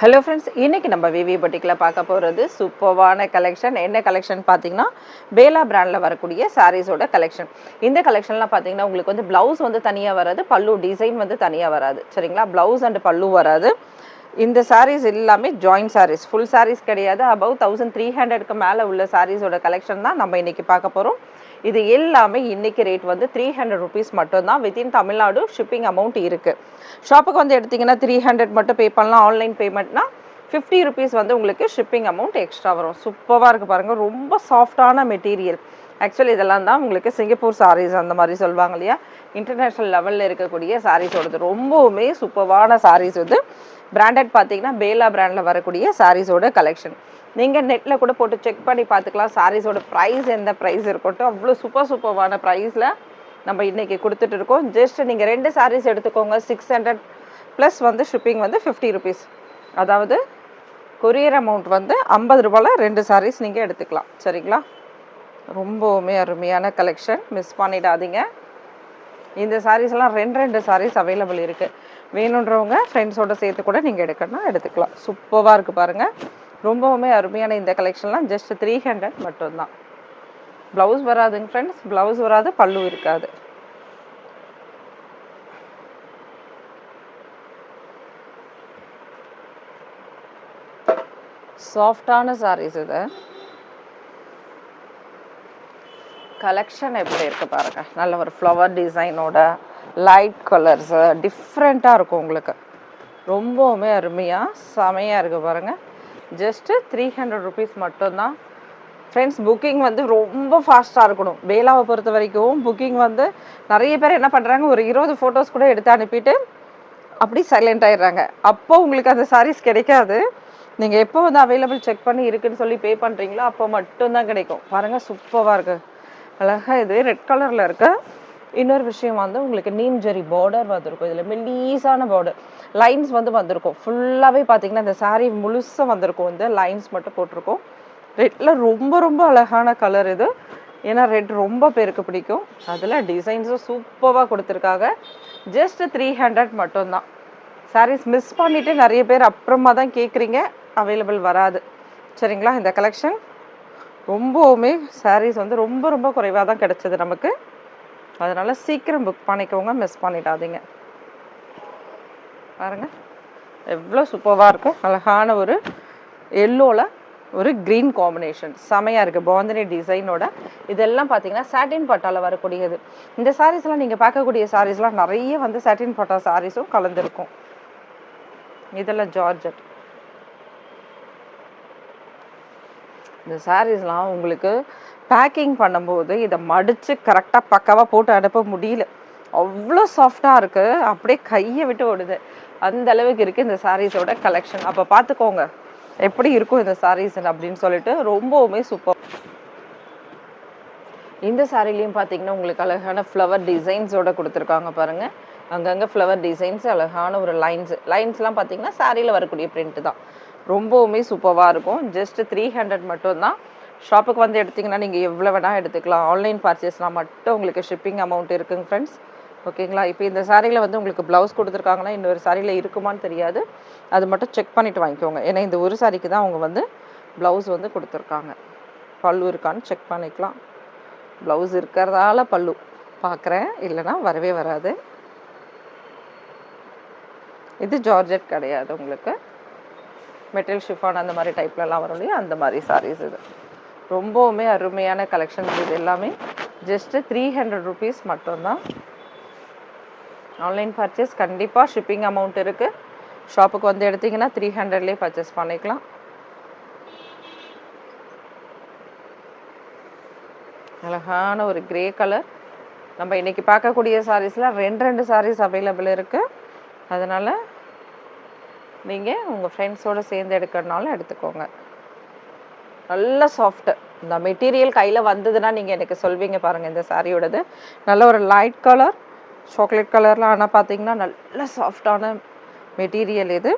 Hello friends, இன்றைக்கி நம்ம விவி பொட்டிக்கில் பார்க்க போகிறது சூப்பர்வான கலெக்ஷன். என்ன கலெக்ஷன் பார்த்தீங்கன்னா, பேலா பிராண்டில் வரக்கூடிய சாரீஸோட கலெக்ஷன். இந்த கலெக்ஷன்லாம் பார்த்தீங்கன்னா உங்களுக்கு வந்து ப்ளவுஸ் வந்து தனியாக வராது, பல்லு டிசைன் வந்து தனியாக வராது. சரிங்களா, ப்ளவுஸ் அண்ட் பல்லு வராது. இந்த சாரீஸ் எல்லாமே ஜாயின்ட் சாரீஸ், ஃபுல் சாரீஸ் கிடையாது. அபவ் 1300க்கு மேலே உள்ள சாரீஸோட கலெக்ஷன் தான் நம்ம இன்றைக்கி பார்க்க போகிறோம். இது எல்லாமே இன்றைக்கி ரேட் வந்து 300 ருபீஸ் மட்டும்தான். வித்தின் தமிழ்நாடு ஷிப்பிங் அமௌண்ட் இருக்குது. ஷாப்புக்கு வந்து எடுத்திங்கன்னா 300 மட்டும் பே பண்ணலாம். ஆன்லைன் பேமெண்ட்னா 50 ருபீஸ் வந்து உங்களுக்கு ஷிப்பிங் அமௌண்ட் எக்ஸ்ட்ரா வரும். சூப்பராக இருக்குது பாருங்கள், ரொம்ப சாஃப்டான மெட்டீரியல். ஆக்சுவலி இதெல்லாம் தான் உங்களுக்கு சிங்கப்பூர் சாரீஸ் அந்த மாதிரி சொல்லுவாங்க இல்லையா, இன்டர்நேஷ்னல் லெவலில் இருக்கக்கூடிய சாரீஸோடது ரொம்பவுமே சூப்பரான சாரீஸ். வந்து பிராண்டட் பார்த்தீங்கன்னா பேலா பிராண்டில் வரக்கூடிய சாரீஸோட கலெக்ஷன். நீங்கள் நெட்டில் கூட போட்டு செக் பண்ணி பார்த்துக்கலாம் சாரீஸோட ப்ரைஸ் எந்த ப்ரைஸ் இருக்கட்டும். அவ்வளோ சூப்பரான ப்ரைஸில் நம்ம இன்றைக்கி கொடுத்துட்டு இருக்கோம். ஜஸ்ட் நீங்கள் 2 சாரீஸ் எடுத்துக்கோங்க, 600 ப்ளஸ் வந்து ஷிப்பிங் வந்து 50 ருபீஸ். அதாவது கொரியர் அமௌண்ட் வந்து 50 ரூபாயில் 2 சாரீஸ் நீங்கள் எடுத்துக்கலாம். சரிங்களா, ரொம்பவுமே அருமையான கலெக்ஷன், மிஸ் பண்ணிடாதீங்க. இந்த சாரீஸ்லாம் 2 சாரீஸ் அவைலபிள் இருக்குது. வேணுன்றவங்க ஃப்ரெண்ட்ஸோடு சேர்த்து கூட நீங்கள் எடுக்கணும்னா எடுத்துக்கலாம். சூப்பராக இருக்குது பாருங்கள், ரொம்பவுமே அருமையான இந்த கலெக்ஷன்லாம் ஜஸ்ட் 300 மட்டும்தான். ப்ளவுஸ் வராதுங்க ஃப்ரெண்ட்ஸ், ப்ளவுஸ் வராது, பல்லு இருக்காது. சாஃப்டான சாரீஸ் இது. கலெக்ஷன் எப்படி இருக்குது பாருங்கள், நல்ல ஒரு ஃப்ளவர் டிசைனோட லைட் கலர்ஸு டிஃப்ரெண்ட்டாக இருக்கும் உங்களுக்கு. ரொம்பவுமே அருமையாக செமையாக இருக்குது பாருங்கள். ஜஸ்ட்டு 300 ருபீஸ் மட்டும்தான் ஃப்ரெண்ட்ஸ். புக்கிங் வந்து ரொம்ப ஃபாஸ்ட்டாக இருக்கணும். பேலாவை பொறுத்த வரைக்கும் புக்கிங் வந்து நிறைய பேர் என்ன பண்ணுறாங்க, ஒரு 20 ஃபோட்டோஸ் கூட எடுத்து அனுப்பிட்டு அப்படி சைலண்ட் ஆகிடுறாங்க. அப்போ உங்களுக்கு அந்த சாரீஸ் கிடைக்காது. நீங்கள் எப்போ வந்து அவைலபிள் செக் பண்ணி இருக்குதுன்னு சொல்லி பே பண்ணுறீங்களோ அப்போ மட்டும்தான் கிடைக்கும். பாருங்கள், சூப்பராக இருக்குது, அழகாக. இது ரெட் கலரில் இருக்குது. இன்னொரு விஷயம் வந்து உங்களுக்கு நீம் ஜெரி பார்டர் வந்திருக்கும். இதில் மெல்லீஸான பார்டர் லைன்ஸ் வந்து வந்திருக்கும். ஃபுல்லாகவே பார்த்தீங்கன்னா இந்த சாரீ முழுசாக வந்திருக்கும். இந்த லைன்ஸ் மட்டும் போட்டிருக்கோம். ரெட்டில் ரொம்ப அழகான கலர் இது. ஏன்னா ரெட் ரொம்ப பேருக்கு பிடிக்கும். அதில் டிசைன்ஸும் சூப்பராக கொடுத்துருக்காங்க. ஜஸ்ட் 300 மட்டும்தான். சாரீஸ் மிஸ் பண்ணிவிட்டு நிறைய பேர் அப்புறமா தான் கேட்குறீங்க, அவைலபிள் வராது. சரிங்களா, இந்த கலெக்ஷன் ரொம்பவுமே சாரீஸ் வந்து ரொம்ப குறைவாக தான் கிடச்சிது நமக்கு. அதனால் சீக்கிரம் புக் பண்ணிக்கோங்க, மிஸ் பண்ணிடாதீங்க. பாருங்கள் எவ்வளோ சூப்பராக இருக்கும். அழகான ஒரு எல்லோவில் ஒரு க்ரீன் காம்பினேஷன் செமையாக இருக்குது, பாந்தினி டிசைனோட. இதெல்லாம் பார்த்தீங்கன்னா சாட்டின் பட்டாவில் வரக்கூடியது. இந்த சாரீஸ்லாம் நீங்கள் பார்க்கக்கூடிய சாரீஸ்லாம் நிறைய வந்து சாட்டின் பட்டா சாரீஸும் கலந்துருக்கும். இதெல்லாம் ஜார்ஜெட். இந்த சாரீஸ்லாம் உங்களுக்கு பேக்கிங் பண்ணும்போது இதை மடித்து கரெக்டாக பக்காவாக போட்டு அனுப்ப முடியல, அவ்வளோ சாஃப்டாக இருக்குது. அப்படியே கையை விட்டு ஓடுது, அந்த அளவுக்கு இருக்குது இந்த சாரீஸோட கலெக்ஷன். அப்போ பார்த்துக்கோங்க எப்படி இருக்கும் இந்த சாரீஸ் அப்படின்னு சொல்லிட்டு. ரொம்பவுமே சூப்பர். இந்த சாரீலையும் பார்த்தீங்கன்னா உங்களுக்கு அழகான ஃப்ளவர் டிசைன்ஸோடு கொடுத்துருக்காங்க பாருங்கள். அங்கங்கே ஃப்ளவர் டிசைன்ஸ், அழகான ஒரு லைன்ஸ்லாம் பார்த்தீங்கன்னா சாரியில் வரக்கூடிய பிரிண்ட் தான். ரொம்பவுமே சூப்பராக இருக்கும். ஜஸ்ட் 300 மட்டும்தான். ஷாப்புக்கு வந்து எடுத்திங்கன்னா நீங்கள் எவ்வளோ வேணால் எடுத்துக்கலாம். ஆன்லைன் பர்ச்சேஸ்லாம் மட்டும் உங்களுக்கு ஷிப்பிங் அமௌண்ட் இருக்குங்க ஃப்ரெண்ட்ஸ். ஓகேங்களா, இப்போ இந்த சாரியில் வந்து உங்களுக்கு ப்ளவுஸ் கொடுத்துருக்காங்கன்னா இன்னொரு சாரியில் இருக்குமான்னு தெரியாது, அது மட்டும் செக் பண்ணிவிட்டு வாங்கிக்கோங்க. ஏன்னா இந்த ஒரு சாரிக்கு தான் அவங்க வந்து ப்ளவுஸ் வந்து கொடுத்துருக்காங்க. பல்லு இருக்கான்னு செக் பண்ணிக்கலாம். ப்ளவுஸ் இருக்கிறதால பல்லு பார்க்குறேன், இல்லைனா வரவே வராது. இது ஜார்ஜெட் கிடையாது, உங்களுக்கு மெட்டல் ஷிஃபான் அந்த மாதிரி டைப்லலாம் வரும் இல்லையா, அந்த மாதிரி சாரீஸ் இது. ரொம்பவுமே அருமையான கலெக்ஷன்ஸ் இது எல்லாமே. ஜஸ்ட்டு 300 ருபீஸ் மட்டும்தான். ஆன்லைன் பர்ச்சேஸ் கண்டிப்பாக ஷிப்பிங் அமௌண்ட் இருக்குது. ஷாப்புக்கு வந்து எடுத்திங்கன்னா 300லேயே பர்ச்சேஸ் பண்ணிக்கலாம். அழகான ஒரு கிரே கலர். நம்ம இன்றைக்கி பார்க்கக்கூடிய சாரீஸில் 2 சாரீஸ் அவைலபிள் இருக்குது. அதனால் நீங்கள் உங்கள் ஃப்ரெண்ட்ஸோடு சேர்ந்து எடுக்கிறதுனால எடுத்துக்கோங்க. நல்ல சாஃப்ட்டு. இந்த மெட்டீரியல் கையில் வந்ததுன்னா நீங்கள் எனக்கு சொல்வீங்க பாருங்கள். இந்த சாரியோடது நல்ல ஒரு லைட் கலர், சாக்லேட் கலரில். ஆனால் பார்த்தீங்கன்னா நல்ல சாஃப்டான மெட்டீரியல் இது.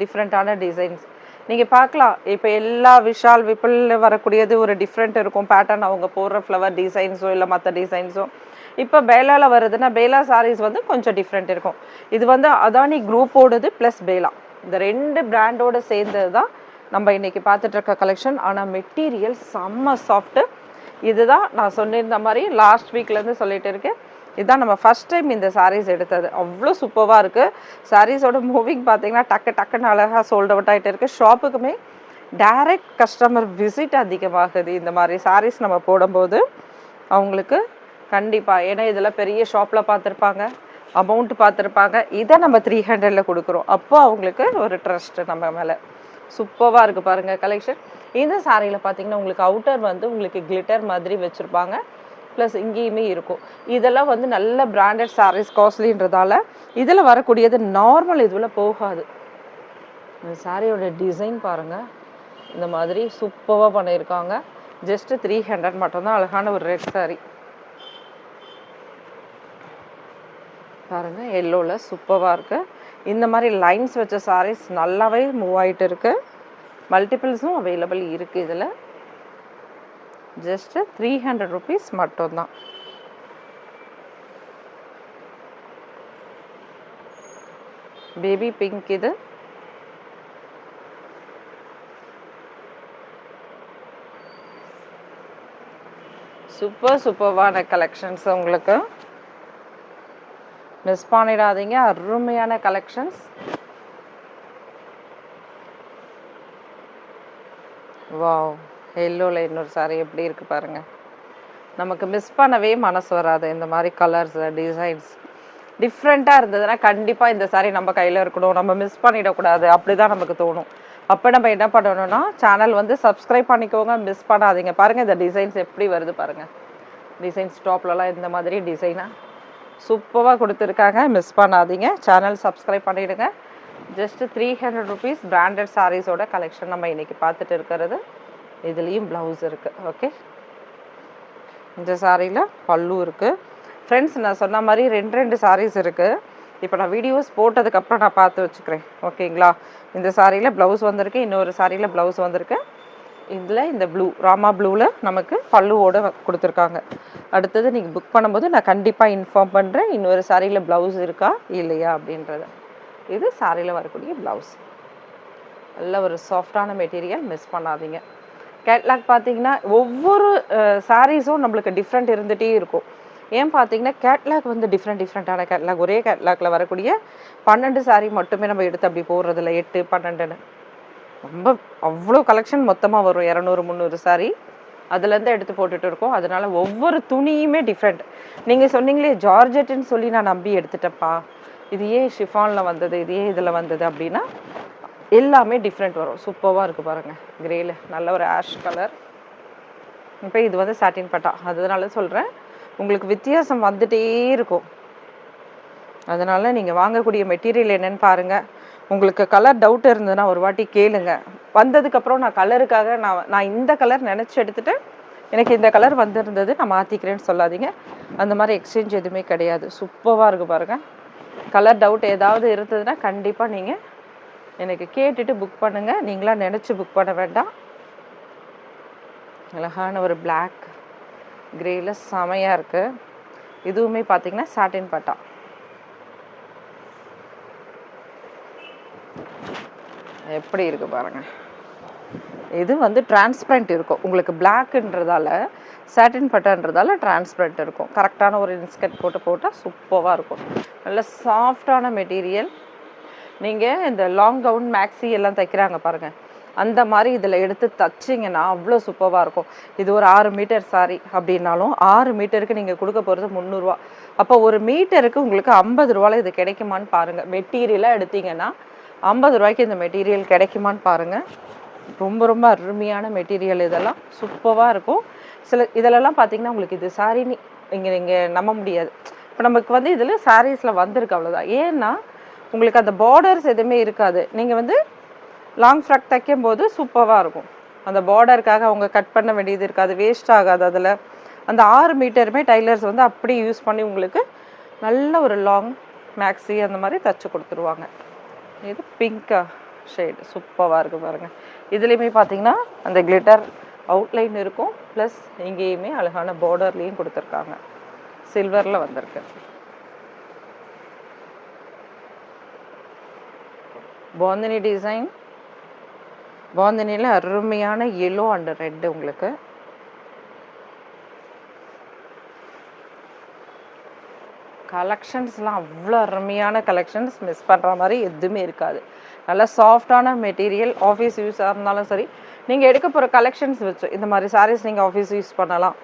டிஃப்ரெண்ட்டான டிசைன்ஸ் நீங்கள் பார்க்கலாம். இப்போ எல்லா விஷால் விப்பிளில் வரக்கூடியது ஒரு டிஃப்ரெண்ட் இருக்கும் பேட்டர்ன், அவங்க போடுற ஃப்ளவர் டிசைன்ஸோ இல்லை மற்ற டிசைன்ஸோ. இப்போ பேலாவில் வருதுன்னா பேலா சாரீஸ் வந்து கொஞ்சம் டிஃப்ரெண்ட் இருக்கும். இது வந்து அதானி குரூப்போடது ப்ளஸ் பேலா இந்த 2 பிராண்டோட சேர்ந்தது தான் நம்ம இன்னைக்கு பார்த்துட்டு இருக்க கலெக்ஷன். ஆனால் மெட்டீரியல் செம்ம சாஃப்ட்டு. இதுதான் நான் சொன்னிருந்த மாதிரி லாஸ்ட் வீக்லேருந்து சொல்லிட்டு இருக்கேன். இதுதான் நம்ம ஃபஸ்ட் டைம் இந்த சாரீஸ் எடுத்தது. அவ்வளோ சூப்பராக இருக்குது. சாரீஸோட மூவிங் பார்த்தீங்கன்னா டக்குன்னு அழகாக சோல்ட் அவுட் ஆகிட்டு இருக்குது. ஷாப்புக்குமே டைரக்ட் கஸ்டமர் விசிட் அதிகமாகுது இந்த மாதிரி சாரீஸ் நம்ம போடும்போது. அவங்களுக்கு கண்டிப்பாக, ஏன்னா இதில் பெரிய ஷாப்பில் பார்த்துருப்பாங்க, அமௌண்ட் பார்த்துருப்பாங்க. இதை நம்ம 300ல் கொடுக்குறோம். அப்போ அவங்களுக்கு ஒரு ட்ரஸ்ட்டு நம்ம மேலே. சூப்பராக இருக்குது பாருங்கள் கலெக்ஷன். இந்த சாரியில் பார்த்தீங்கன்னா உங்களுக்கு அவுட்டர் வந்து உங்களுக்கு கிளிட்டர் மாதிரி வச்சுருப்பாங்க, ப்ளஸ் இங்கேயுமே இருக்கும். இதெல்லாம் வந்து நல்ல பிராண்டட் சாரீஸ், காஸ்ட்லின்றதால இதில் வரக்கூடியது நார்மல் இதுவில் போகாது. இந்த சாரியோட டிசைன் பாருங்கள், இந்த மாதிரி சூப்பராக பண்ணியிருக்காங்க. ஜஸ்ட்டு 300 மட்டும்தான். அழகான ஒரு ரெட் சாரி பாருங்கள், எல்லோவில் சூப்பராக இருக்குது. இந்த மாதிரி லைன்ஸ் வச்ச சாரீஸ் நல்லாவே மூவ் ஆகிட்டு இருக்குது. மல்டிபிள்ஸும் அவைலபிள் இருக்குது. இதில் ஜஸ்ட்டு 300 ருபீஸ் மட்டும்தான். பேபி பிங்க் இது. சூப்பர்வான கலெக்ஷன்ஸ், உங்களுக்கு மிஸ் பண்ணிடாதீங்க. அருமையான கலெக்ஷன்ஸ். வாவ், எல்லோவில் இன்னொரு சாரி எப்படி இருக்குது பாருங்கள். நமக்கு மிஸ் பண்ணவே மனசு வராது. இந்த மாதிரி கலர்ஸ், டிசைன்ஸ் டிஃப்ரெண்ட்டாக இருந்ததுன்னா கண்டிப்பாக இந்த சாரி நம்ம கையில் இருக்கணும், நம்ம மிஸ் பண்ணிடக்கூடாது, அப்படி தான் நமக்கு தோணும். அப்போ நம்ம என்ன பண்ணணும்னா சேனல் வந்து சப்ஸ்கிரைப் பண்ணிக்கோங்க, மிஸ் பண்ணாதீங்க. பாருங்கள் இந்த டிசைன்ஸ் எப்படி வருது பாருங்கள். டிசைன்ஸ் டாப்லலாம் இந்த மாதிரி டிசைனாக சூப்பராக கொடுத்துருக்காங்க. மிஸ் பண்ணாதீங்க, சேனல் சப்ஸ்கிரைப் பண்ணிவிடுங்க. ஜஸ்ட்டு 300 ருபீஸ் பிராண்டட் சாரீஸோட கலெக்ஷன் நம்ம இன்றைக்கி பார்த்துட்டு இருக்கிறது. இதுலேயும் ப்ளவுஸ் இருக்குது. ஓகே, இந்த சாரியில் பல்லு இருக்குது. ஃப்ரெண்ட்ஸ், நான் சொன்ன மாதிரி 2 சாரீஸ் இருக்குது. இப்போ நான் வீடியோஸ் போட்டதுக்கப்புறம் நான் பார்த்து வச்சுக்கிறேன். ஓகேங்களா? இந்த சாரியில் ப்ளவுஸ் வந்திருக்கு, இன்னொரு சாரியில் ப்ளவுஸ் வந்திருக்கு. இதில் இந்த ப்ளூ, ராமா ப்ளூவில் நமக்கு பல்லுவோடு கொடுத்துருக்காங்க. அடுத்தது நீங்கள் புக் பண்ணும்போது நான் கண்டிப்பாக இன்ஃபார்ம் பண்ணுறேன், இன்னொரு சாரியில் ப்ளவுஸ் இருக்கா இல்லையா அப்படின்றத. இது சாரியில் வரக்கூடிய ப்ளவுஸ். நல்ல ஒரு சாஃப்டான மெட்டீரியல், மிஸ் பண்ணாதீங்க. கேட்லாக் பார்த்தீங்கன்னா ஒவ்வொரு சாரீஸும் நம்மளுக்கு டிஃப்ரெண்ட் இருந்துகிட்டே இருக்கும். ஏன் பார்த்தீங்கன்னா கேட்லாக் வந்து டிஃப்ரெண்ட்டான கேட்லாக். ஒரே கேட்லாக்ல வரக்கூடிய 12 சாரீ மட்டுமே நம்ம எடுத்து அப்படி போடுறதில்ல, 8, 12ன்னு ரொம்ப அவ்வளோ கலெக்ஷன் மொத்தமாக வரும். 200, 300 சாரீ அதுலேருந்து எடுத்து போட்டுட்டு இருக்கோம். அதனால ஒவ்வொரு துணியுமே டிஃப்ரெண்ட். நீங்கள் சொன்னீங்களே ஜார்ஜெட்டுன்னு சொல்லி நான் நம்பி எடுத்துட்டேன்ப்பா, இது ஏன் ஷிஃபானில் வந்தது, இது ஏன் இதில் வந்தது அப்படின்னா எல்லாமே டிஃப்ரெண்ட் வரும். சூப்பராக இருக்குது பாருங்கள். கிரேல நல்ல ஒரு ஆஷ் கலர். இப்போ இது வந்து சாட்டின் பட்டா, அதனால சொல்கிறேன் உங்களுக்கு வித்தியாசம் வந்துகிட்டே இருக்கும். அதனால் நீங்கள் வாங்கக்கூடிய மெட்டீரியல் என்னென்னு பாருங்கள். உங்களுக்கு கலர் டவுட் இருந்ததுன்னா ஒரு வாட்டி கேளுங்க. வந்ததுக்கப்புறம் நான் கலருக்காக நான் இந்த கலர் நினச்சி எடுத்துகிட்டு எனக்கு இந்த கலர் வந்திருந்தது நான் மாற்றிக்கிறேன்னு சொல்லாதீங்க. அந்த மாதிரி எக்ஸ்சேஞ்ச் எதுவுமே கிடையாது. சூப்பராக இருக்குது பாருங்கள். கலர் டவுட் ஏதாவது இருந்ததுன்னா கண்டிப்பாக நீங்கள் எனக்கு கேட்டுட்டு புக் பண்ணுங்கள். நீங்களாம் நினச்சி புக் பண்ண வேண்டாம். அழகான ஒரு பிளாக் கிரேல செமையாக இருக்குது. இதுவுமே பார்த்தீங்கன்னா சாட்டின் பட்டா. எப்படி இருக்குது பாருங்கள். இது வந்து டிரான்ஸ்பரண்ட் இருக்கும். உங்களுக்கு பிளாக்ன்றதால சாட்டின் பட்டான்றதால டிரான்ஸ்பரண்ட் இருக்கும். கரெக்டான ஒரு இன்ஸ்கர்ட் போட்டால் சூப்பராக இருக்கும். நல்ல சாஃப்டான மெட்டீரியல். நீங்கள் இந்த லாங் கவுன் மேக்ஸி எல்லாம் தைக்கிறாங்க பாருங்கள், அந்த மாதிரி இதில் எடுத்து தைச்சிங்கன்னா அவ்வளோ சூப்பராக இருக்கும். இது ஒரு 6 மீட்டர் சாரி அப்படின்னாலும் 6 மீட்டருக்கு நீங்கள் கொடுக்க போகிறது 300 ரூபா. அப்போ ஒரு மீட்டருக்கு உங்களுக்கு 50 ரூபாயில் இது கிடைக்குமான்னு பாருங்கள். மெட்டீரியலாக எடுத்திங்கன்னா 50 ரூபாய்க்கு இந்த மெட்டீரியல் கிடைக்குமான்னு பாருங்கள். ரொம்ப அருமையான மெட்டீரியல். இதெல்லாம் சூப்பராக இருக்கும். இதிலெல்லாம் பார்த்தீங்கன்னா உங்களுக்கு இது சாரின்னு நீங்கள் நம்ப முடியாது. இப்போ நமக்கு வந்து இதில் சாரீஸில் வந்திருக்கு, அவ்வளோதான். ஏன்னா உங்களுக்கு அந்த பார்டர்ஸ் எதுவுமே இருக்காது. நீங்கள் வந்து லாங் ஃப்ராக் தைக்கும் போது சூப்பராக இருக்கும். அந்த பார்டருக்காக அவங்க கட் பண்ண வேண்டியது இருக்காது, வேஸ்ட் ஆகாது. அதில் அந்த 6 மீட்டருமே டைலர்ஸ் வந்து அப்படி யூஸ் பண்ணி உங்களுக்கு நல்ல ஒரு லாங் மேக்ஸி அந்த மாதிரி தைச்சி கொடுத்துருவாங்க. இது பிங்க் ஷேடு சூப்பராக இருக்குது பாருங்கள். இதுலேயுமே பார்த்தீங்கன்னா அந்த கிளிட்டர் அவுட்லைன் இருக்கும், ப்ளஸ் இங்கேயுமே அழகான பார்டர்லேயும் கொடுத்துருக்காங்க. சில்வரில் வந்திருக்கு. பாந்தினி டிசைன், பாந்தினியில் அருமையான எல்லோ அண்ட் ரெட் உங்களுக்கு. கலெக்ஷன்ஸ்லாம் அவ்வளோ அருமையான கலெக்ஷன்ஸ், மிஸ் பண்ணுற மாதிரி எதுவுமே இருக்காது. நல்லா சாஃப்டான மெட்டீரியல், ஆஃபீஸ் யூஸாக இருந்தாலும் சரி, நீங்கள் எடுக்க போகிற கலெக்ஷன்ஸ் வச்சு இந்த மாதிரி சாரீஸ் நீங்கள் ஆஃபீஸ் யூஸ் பண்ணலாம்.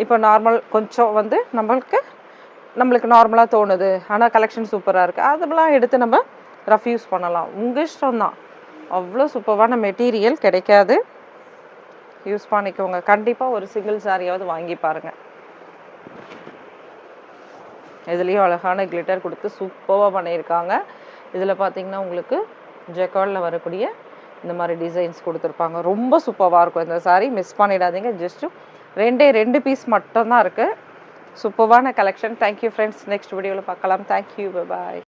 இப்போ நார்மல் கொஞ்சம் வந்து நம்மளுக்கு நார்மலாக தோணுது, ஆனால் கலெக்ஷன் சூப்பராக இருக்குது, அதெல்லாம் எடுத்து நம்ம ரஃப் யூஸ் பண்ணலாம். உங்கள் இஷ்டம் தான். அவ்வளோ சூப்பரான மெட்டீரியல் கிடைக்காது, யூஸ் பண்ணிக்கோங்க. கண்டிப்பாக ஒரு சிங்கிள் சாரியாவது வாங்கி பாருங்கள். இதுலேயும் அழகான கிளிட்டர் கொடுத்து சூப்பராக பண்ணியிருக்காங்க. இதில் பார்த்தீங்கன்னா உங்களுக்கு ஜெக்கார்டில் வரக்கூடிய இந்த மாதிரி டிசைன்ஸ் கொடுத்துருப்பாங்க. ரொம்ப சூப்பராக இருக்கும் இந்த சாரீ, மிஸ் பண்ணிடாதீங்க. ஜஸ்ட்டு 2 பீஸ் மட்டும்தான் இருக்குது. சூப்பரான கலெக்ஷன். தேங்க்யூ ஃப்ரெண்ட்ஸ், நெக்ஸ்ட் வீடியோவில் பார்க்கலாம். தேங்க்யூ, பாய்.